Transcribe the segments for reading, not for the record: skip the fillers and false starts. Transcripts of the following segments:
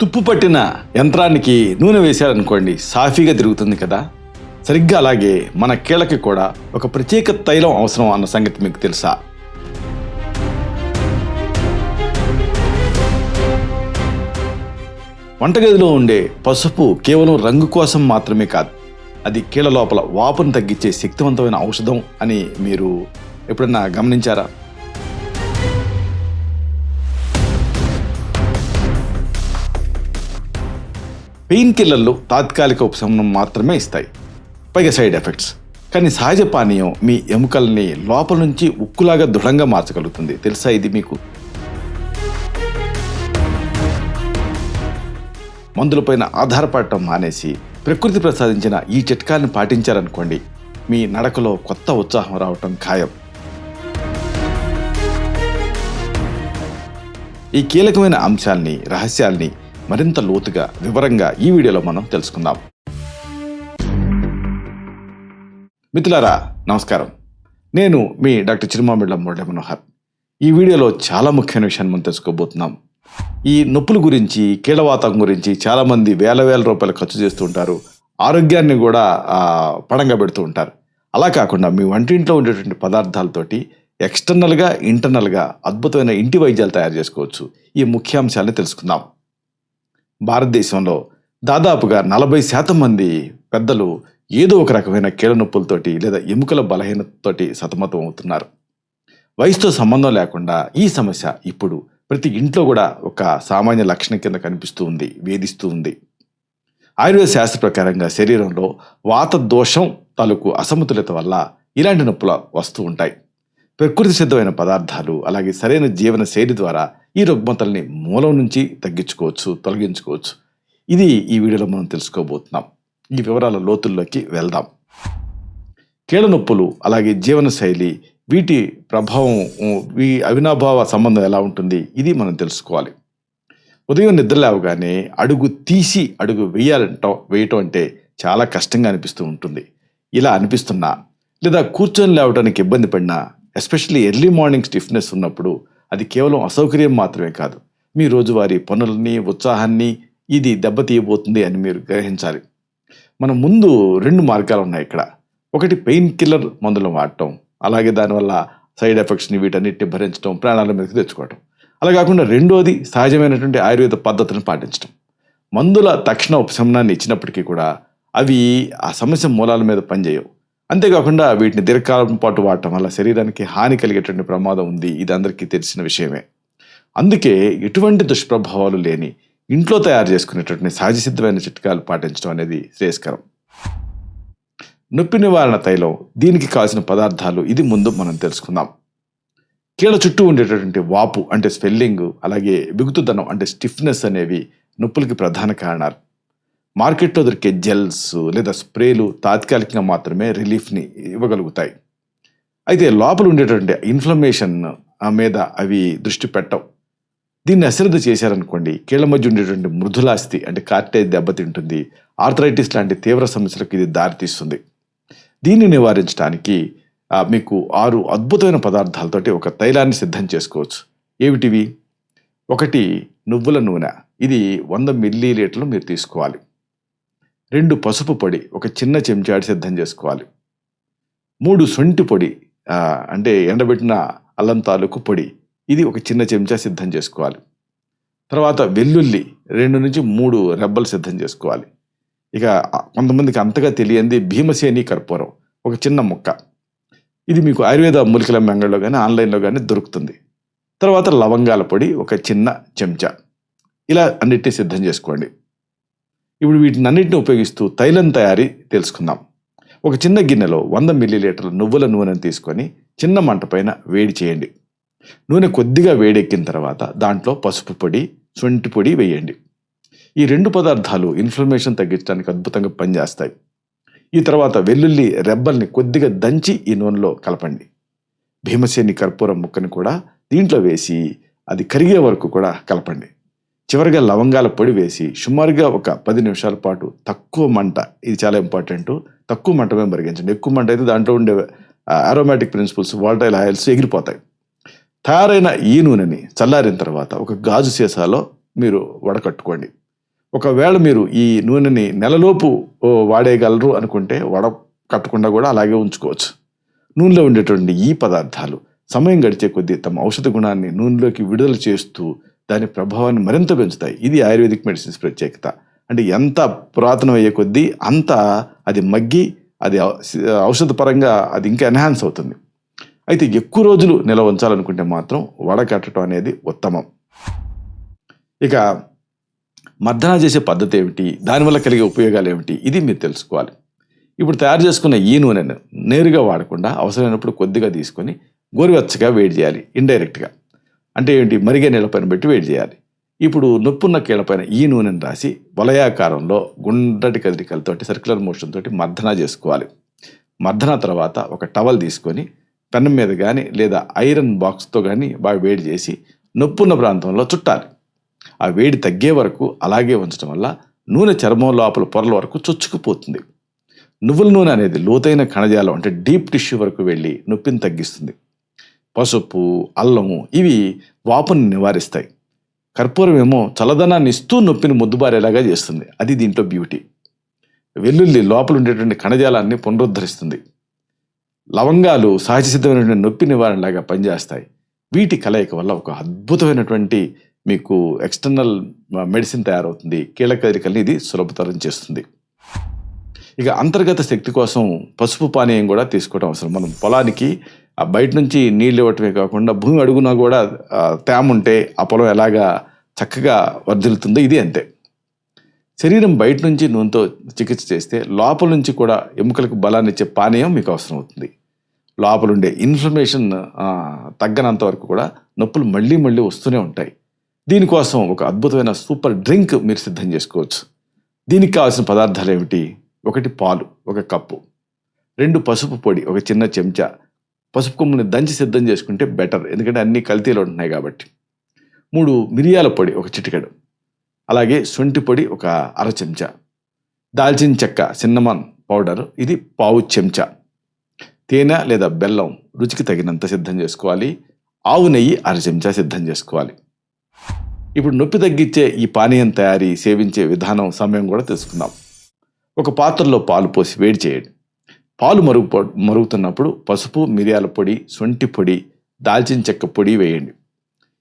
తుప్పు పట్టిన యంత్రానికి నూనె వేశారనుకోండి, సాఫీగా తిరుగుతుంది కదా. సరిగ్గా అలాగే మన కీళ్ళకి కూడా ఒక ప్రత్యేక తైలం అవసరం అన్న సంగతి మీకు తెలుసా? వంటగదిలో ఉండే పసుపు కేవలం రంగు కోసం మాత్రమే కాదు, అది కీళ్ళ లోపల వాపును తగ్గించే శక్తివంతమైన ఔషధం అని మీరు ఎప్పుడన్నా గమనించారా? పెయిన్ కిల్లర్లు తాత్కాలిక ఉపశమనం మాత్రమే ఇస్తాయి, పైగా సైడ్ ఎఫెక్ట్స్. కానీ సహజ పానీయం మీ ఎముకల్ని లోపల నుంచి ఉక్కులాగా దృఢంగా మార్చగలుగుతుంది. తెలుసా ఇది మీకు? మందులపైన ఆధారపడటం మానేసి ప్రకృతి ప్రసాదించిన ఈ చిట్కాన్ని పాటించారనుకోండి, మీ నడకలో కొత్త ఉత్సాహం రావటం ఖాయం. ఈ కీలకమైన అంశాల్ని, రహస్యాల్ని మరింత లోతుగా, వివరంగా ఈ వీడియోలో మనం తెలుసుకుందాం. మిత్రులారా, నమస్కారం. నేను మీ డాక్టర్ చిరుమామిళ్ళ మురళీ మనోహర్. ఈ వీడియోలో చాలా ముఖ్యమైన విషయాన్ని మనం తెలుసుకోబోతున్నాం. ఈ నొప్పుల గురించి, కీళ్ళవాతం గురించి చాలామంది వేల రూపాయలు ఖర్చు చేస్తూ ఉంటారు. ఆరోగ్యాన్ని కూడా పణంగా పెడుతూ ఉంటారు. అలా కాకుండా మీ వంటింట్లో ఉండేటువంటి పదార్థాలతోటి ఎక్స్టర్నల్గా, ఇంటర్నల్గా అద్భుతమైన ఇంటి వైద్యాలు తయారు చేసుకోవచ్చు. ఈ ముఖ్యాంశాలను తెలుసుకుందాం. భారతదేశంలో దాదాపుగా 40% మంది పెద్దలు ఏదో ఒక రకమైన కీళ్ళ నొప్పులతోటి లేదా ఎముకల బలహీనతతోటి సతమతం అవుతున్నారు. వయసుతో సంబంధం లేకుండా ఈ సమస్య ఇప్పుడు ప్రతి ఇంట్లో కూడా ఒక సామాన్య లక్షణం కింద కనిపిస్తూ ఉంది, వేధిస్తూ ఉంది. ఆయుర్వేద శాస్త్ర ప్రకారంగా శరీరంలో వాత దోషం తాలూకు అసమతుల్యత వల్ల ఇలాంటి నొప్పులు వస్తూ ఉంటాయి. ప్రకృతి సిద్ధమైన పదార్థాలు, అలాగే సరైన జీవన శైలి ద్వారా ఈ రుగ్మతల్ని మూలం నుంచి తగ్గించుకోవచ్చు, తొలగించుకోవచ్చు. ఇది ఈ వీడియోలో మనం తెలుసుకోబోతున్నాం. ఈ వివరాల లోతుల్లోకి వెళ్దాం. కీళ్ళ నొప్పులు, అలాగే జీవన శైలి, వీటి ప్రభావం, అవినాభావ సంబంధం ఎలా ఉంటుంది, ఇది మనం తెలుసుకోవాలి. ఉదయం నిద్ర లేవగానే అడుగు తీసి అడుగు వేయటం అంటే చాలా కష్టంగా అనిపిస్తూ ఉంటుంది. ఇలా అనిపిస్తున్నా, లేదా కూర్చొని లేవడానికి ఇబ్బంది పడినా, ఎస్పెషల్లీ ఎర్లీ మార్నింగ్ స్టిఫ్నెస్ ఉన్నప్పుడు అది కేవలం అసౌకర్యం మాత్రమే కాదు, మీ రోజువారీ పనులని, ఉత్సాహాన్ని ఇది దెబ్బతీయబోతుంది అని మీరు గ్రహించాలి. మన ముందు 2 మార్గాలు ఉన్నాయి ఇక్కడ. ఒకటి పెయిన్ కిల్లర్ మందులు వాడటం, అలాగే దానివల్ల సైడ్ ఎఫెక్ట్స్ని వీటన్నిటిని భరించడం, ప్రాణాల మీదకి తెచ్చుకోవటం. అలా కాకుండా రెండోది సహజమైనటువంటి ఆయుర్వేద పద్ధతులను పాటించడం. మందుల తక్షణ ఉపశమనాన్ని ఇచ్చినప్పటికీ కూడా అవి ఆ సమస్య మూలాల మీద పనిచేయవు. అంతేకాకుండా వీటిని దీర్ఘకాలం పాటు వాడటం వల్ల శరీరానికి హాని కలిగేటువంటి ప్రమాదం ఉంది. ఇది అందరికీ తెలిసిన విషయమే. అందుకే ఎటువంటి దుష్ప్రభావాలు లేని ఇంట్లో తయారు చేసుకునేటువంటి సహజ సిద్ధమైన చిట్కాలు పాటించడం అనేది శ్రేయస్కరం. నొప్పి నివారణ తైలం, దీనికి కావాల్సిన పదార్థాలు ఇది ముందు మనం తెలుసుకుందాం. కీళ్ళ చుట్టూ ఉండేటటువంటి వాపు అంటే స్వెల్లింగ్, అలాగే బిగుతుదనం అంటే స్టిఫ్నెస్ అనేవి నొప్పులకి ప్రధాన కారణాలు. మార్కెట్లో దొరికే జెల్స్ లేదా స్ప్రేలు తాత్కాలికంగా మాత్రమే రిలీఫ్ని ఇవ్వగలుగుతాయి. అయితే లోపల ఉండేటువంటి ఇన్ఫ్లమేషన్ మీద అవి దృష్టి పెట్టవు. దీన్ని అశ్రద్ధ చేశారనుకోండి, కీళ్ళ మధ్య ఉండేటువంటి మృదులాస్థి అంటే కార్టేజ్ దెబ్బతింటుంది. ఆర్థరైటిస్ లాంటి తీవ్ర సమస్యలకు ఇది దారితీస్తుంది. దీన్ని నివారించడానికి మీకు 6 అద్భుతమైన పదార్థాలతోటి ఒక తైలాన్ని సిద్ధం చేసుకోవచ్చు. ఏమిటివి? 1 నువ్వుల నూనె, ఇది 100 ml మీరు తీసుకోవాలి. 2 పసుపు పొడి, ఒక చిన్న చెంచాడు సిద్ధం చేసుకోవాలి. 3 శొంఠి పొడి, అంటే ఎండబెట్టిన అల్లం తాలూకు పొడి, ఇది ఒక చిన్న చెంచా సిద్ధం చేసుకోవాలి. తర్వాత వెల్లుల్లి 2 నుంచి 3 రెబ్బలు సిద్ధం చేసుకోవాలి. ఇక కొంతమందికి అంతగా తెలియంది భీమసేని కర్పూరం, ఒక చిన్న ముక్క. ఇది మీకు ఆయుర్వేద మూలికల మెంగళలో కానీ ఆన్లైన్లో కానీ దొరుకుతుంది. తర్వాత లవంగాల పొడి, ఒక చిన్న చెంచా. ఇలా అన్నిటినీ సిద్ధం చేసుకోండి. ఇప్పుడు వీటిని అన్నింటిని ఉపయోగిస్తూ తైలం తయారీ తెలుసుకుందాం. ఒక చిన్న గిన్నెలో 100 ml నువ్వుల నూనెను తీసుకొని చిన్న మంట పైన వేడి చేయండి. నూనె కొద్దిగా వేడెక్కిన తర్వాత దాంట్లో పసుపు పొడి, శొంఠి పొడి వేయండి. ఈ 2 పదార్థాలు ఇన్ఫ్లమేషన్ తగ్గించడానికి అద్భుతంగా పనిచేస్తాయి. ఈ తర్వాత వెల్లుల్లి రెబ్బల్ని కొద్దిగా దంచి ఈ నూనెలో కలపండి. భీమసేని కర్పూరం ముక్కని కూడా దీంట్లో వేసి అది కరిగే వరకు కూడా కలపండి. చివరిగా లవంగాల పొడి వేసి సుమారుగా ఒక 10 నిమిషాల పాటు తక్కువ మంట, ఇది చాలా ఇంపార్టెంట్, తక్కువ మంట మీద మరిగించండి. ఎక్కువ మంట అయితే దాంట్లో ఉండే అరోమాటిక్ ప్రిన్సిపల్స్, వాలటైల్ ఆయిల్స్ ఎగిరిపోతాయి. తయారైన ఈ నూనెని చల్లారిన తర్వాత ఒక గాజు సీసాలో మీరు వడకట్టుకోండి. ఒకవేళ మీరు ఈ నూనెని నెలలోపు వాడేయగలరు అనుకుంటే వడ కట్టకుండా కూడా అలాగే ఉంచుకోవచ్చు. నూనెలో ఉండేటువంటి ఈ పదార్థాలు సమయం గడిచే కొద్దీ తమ ఔషధ గుణాన్ని నూనెలోకి విడుదల చేస్తూ దాని ప్రభావాన్ని మరింత పెంచుతాయి. ఇది ఆయుర్వేదిక్ మెడిసిన్స్ ప్రత్యేకత. అంటే ఎంత పురాతనం అయ్యే కొద్దీ అంత అది మగ్గి అది ఔషధ పరంగా అది ఇంకా ఎన్హాన్స్ అవుతుంది. అయితే ఎక్కువ రోజులు నిల్వ ఉంచాలనుకుంటే మాత్రం వడకట్టడం అనేది ఉత్తమం. ఇక మర్దన చేసే పద్ధతి ఏమిటి, దానివల్ల కలిగే ఉపయోగాలు ఏమిటి, ఇది మీరు తెలుసుకోవాలి. ఇప్పుడు తయారు చేసుకున్న ఈ నూనెను నేరుగా వాడకుండా అవసరమైనప్పుడు కొద్దిగా తీసుకొని గోరువెచ్చగా వేడి చేయాలి. ఇండైరెక్ట్గా అంటే ఏంటి, మరిగే నీళ్ళపైన పెట్టి వేడి చేయాలి. ఇప్పుడు నొప్పున్న కీళ్ళపైన ఈ నూనెను రాసి వలయాకారంలో గుండ్రటి కదలికలతోటి సర్క్యులర్ మోషన్ తోటి మర్దన చేసుకోవాలి. మర్దన తర్వాత ఒక టవల్ తీసుకొని పెన్నం మీద కానీ లేదా ఐరన్ బాక్స్తో కానీ బాగా వేడి చేసి నొప్పున్న ప్రాంతంలో చుట్టాలి. ఆ వేడి తగ్గే వరకు అలాగే ఉంచడం వల్ల నూనె చర్మం లోపల పొరల వరకు చొచ్చుకుపోతుంది. నువ్వుల నూనె అనేది లోతైన కణజాలం అంటే డీప్ టిష్యూ వరకు వెళ్ళి నొప్పిని తగ్గిస్తుంది. పసుపు, అల్లము ఇవి వాపుని నివారిస్తాయి. కర్పూరం ఏమో చల్లదనాన్ని ఇస్తూ నొప్పిని ముద్దుబారేలాగా చేస్తుంది. అది దీంట్లో బ్యూటీ. వెల్లుల్లి లోపల ఉండేటువంటి కణజాలాన్ని పునరుద్ధరిస్తుంది. లవంగాలు సహజ సిద్ధమైనటువంటి నొప్పి నివారణలాగా పనిచేస్తాయి. వీటి కలయిక వల్ల ఒక అద్భుతమైనటువంటి మీకు ఎక్స్టర్నల్ మెడిసిన్ తయారవుతుంది. కీళ్ళ కదలికల్ని ఇది సులభతరం చేస్తుంది. ఇక అంతర్గత శక్తి కోసం పసుపు పానీయం కూడా తీసుకోవడం అవసరం. మనం పొలానికి బయట నుంచి నీళ్ళు ఇవ్వటమే కాకుండా భూమి అడుగున కూడా తేమ ఉంటే ఆ పొలం ఎలాగా చక్కగా వర్ధిల్లుతుందో ఇది అంతే. శరీరం బయట నుంచి నూనెతో చికిత్స చేస్తే లోపల నుంచి కూడా ఎముకలకు బలాన్ని ఇచ్చే పానీయం మీకు అవసరం అవుతుంది. లోపల ఉండే ఇన్ఫ్లమేషన్ తగ్గనంత వరకు కూడా నొప్పులు మళ్ళీ మళ్ళీ వస్తూనే ఉంటాయి. దీనికోసం ఒక అద్భుతమైన సూపర్ డ్రింక్ మీరు సిద్ధం చేసుకోవచ్చు. దీనికి కావాల్సిన పదార్థాలు ఏమిటి? 1 పాలు 1 కప్పు, 2 పసుపు పొడి 1 చిన్న చెంచా. పసుపు కొమ్ముని దంచి సిద్ధం చేసుకుంటే బెటర్, ఎందుకంటే అన్ని కల్తీలు ఉంటున్నాయి కాబట్టి. 3 మిరియాల పొడి 1 చిటికెడు, అలాగే శొంఠి పొడి 1 అర చెంచా, దాల్చిన చెక్క సిన్నమన్ పౌడర్ ఇది 1/4 చెంచా, తేనె లేదా బెల్లం రుచికి తగినంత సిద్ధం చేసుకోవాలి. ఆవు నెయ్యి 1/2 చెంచా సిద్ధం చేసుకోవాలి. ఇప్పుడు నొప్పి తగ్గించే ఈ పానీయం తయారీ సేవించే విధానం సమయం కూడా తెలుసుకుందాం. ఒక పాత్రలో పాలు పోసి వేడి చేయండి. పాలు మరుగుతున్నప్పుడు పసుపు, మిరియాల పొడి, శొంఠి పొడి, దాల్చిన చెక్క పొడి వేయండి.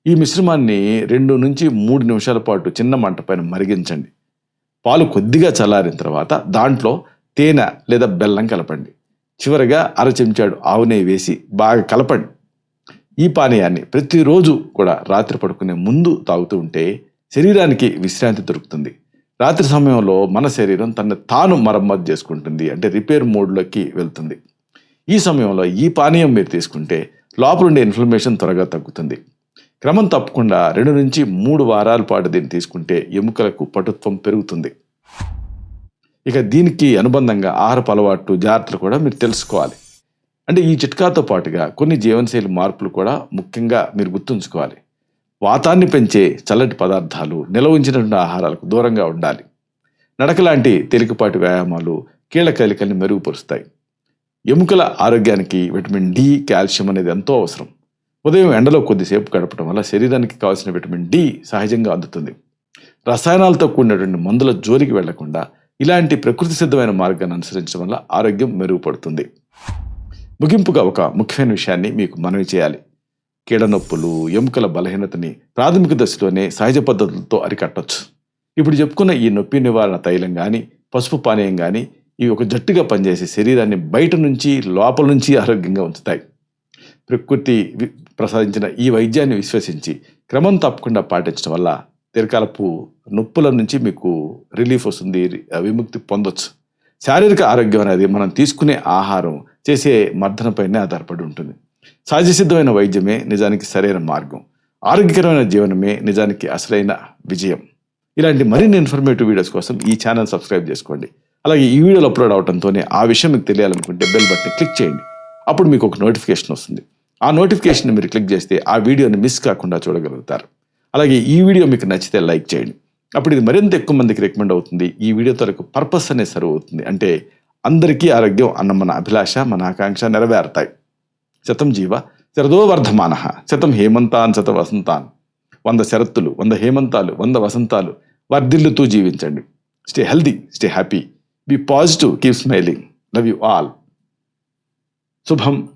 ఈ మిశ్రమాన్ని 2 నుంచి 3 నిమిషాల పాటు చిన్న మంట పైన మరిగించండి. పాలు కొద్దిగా చల్లారిన తర్వాత దాంట్లో తేనె లేదా బెల్లం కలపండి. చివరగా 1/2 చెంచాడు ఆవు నెయ్యి వేసి బాగా కలపండి. ఈ పానీయాన్ని ప్రతిరోజు కూడా రాత్రి పడుకునే ముందు తాగుతూ ఉంటే శరీరానికి విశ్రాంతి దొరుకుతుంది. రాత్రి సమయంలో మన శరీరం తనని తాను మరమ్మతు చేసుకుంటుంది, అంటే రిపేర్ మోడ్లోకి వెళ్తుంది. ఈ సమయంలో ఈ పానీయం మీరు తీసుకుంటే లోపల ఉండే ఇన్ఫ్లమేషన్ త్వరగా తగ్గుతుంది. క్రమం తప్పకుండా 2 నుంచి 3 వారాల పాటు దీన్ని తీసుకుంటే ఎముకలకు పటుత్వం పెరుగుతుంది. ఇక దీనికి అనుబంధంగా ఆహారపు అలవాట్లు, జాగ్రత్తలు కూడా మీరు తెలుసుకోవాలి. అంటే ఈ చిట్కాతో పాటుగా కొన్ని జీవనశైలి మార్పులు కూడా ముఖ్యంగా మీరు గుర్తుంచుకోవాలి. వాతాన్ని పెంచే చల్లటి పదార్థాలు, నిల్వ ఉంచినటువంటి ఆహారాలకు దూరంగా ఉండాలి. నడక లాంటి తేలికపాటి వ్యాయామాలు కీళ్ళ కదలికల్ని మెరుగుపరుస్తాయి. ఎముకల ఆరోగ్యానికి విటమిన్ డి, కాల్షియం అనేది ఎంతో అవసరం. ఉదయం ఎండలో కొద్దిసేపు గడపడం వల్ల శరీరానికి కావాల్సిన విటమిన్ డి సహజంగా అందుతుంది. రసాయనాలతో కూడినటువంటి మందుల జోలికి వెళ్లకుండా ఇలాంటి ప్రకృతి సిద్ధమైన మార్గాన్ని అనుసరించడం వల్ల ఆరోగ్యం మెరుగుపడుతుంది. ముగింపుగా ఒక ముఖ్యమైన విషయాన్ని మీకు మనవి చేయాలి. కీళ్ళ నొప్పులు, ఎముకల బలహీనతని ప్రాథమిక దశలోనే సహజ పద్ధతులతో అరికట్టవచ్చు. ఇప్పుడు చెప్పుకున్న ఈ నొప్పి నివారణ తైలం కానీ, పసుపు పానీయం కానీ ఇవి ఒక జట్టుగా పనిచేసి శరీరాన్ని బయట నుంచి లోపల నుంచి ఆరోగ్యంగా ఉంచుతాయి. ప్రకృతి ప్రసాదించిన ఈ వైద్యాన్ని విశ్వసించి క్రమం తప్పకుండా పాటించడం వల్ల దీర్ఘకాలపు నొప్పుల నుంచి మీకు రిలీఫ్ వస్తుంది, విముక్తి పొందొచ్చు. శారీరక ఆరోగ్యం అనేది మనం తీసుకునే ఆహారం, చేసే మర్దనపైనే ఆధారపడి ఉంటుంది. సహజ సిద్ధమైన వైద్యమే నిజానికి సరైన మార్గం. ఆరోగ్యకరమైన జీవనమే నిజానికి అసలైన విజయం. ఇలాంటి మరిన్ని ఇన్ఫర్మేటివ్ వీడియోస్ కోసం ఈ ఛానల్ సబ్స్క్రైబ్ చేసుకోండి. అలాగే ఈ వీడియోలు అప్లోడ్ అవడంతోనే ఆ విషయం మీకు తెలియాలనుకుంటే బెల్ బటన్ క్లిక్ చేయండి. అప్పుడు మీకు ఒక నోటిఫికేషన్ వస్తుంది. ఆ నోటిఫికేషన్ మీరు క్లిక్ చేస్తే ఆ వీడియోని మిస్ కాకుండా చూడగలుగుతారు. అలాగే ఈ వీడియో మీకు నచ్చితే లైక్ చేయండి. అప్పుడు ఇది మరింత ఎక్కువ మందికి రికమెండ్ అవుతుంది. ఈ వీడియో తరకు పర్పస్ అనేది సర్వ్ అవుతుంది. అంటే అందరికీ ఆరోగ్యం అన్న మన అభిలాష, మన ఆకాంక్ష నెరవేరుతాయి. శతం జీవ శరదో వర్ధమానః, శతం హేమంతాన్ శత వసంతాన్. 100 శరత్తులు, 100 హేమంతాలు, 100 వసంతాలు, వర్ధిల్లుతూ జీవించండి. Stay healthy, stay happy, be positive, keep smiling. Love you all. శుభం.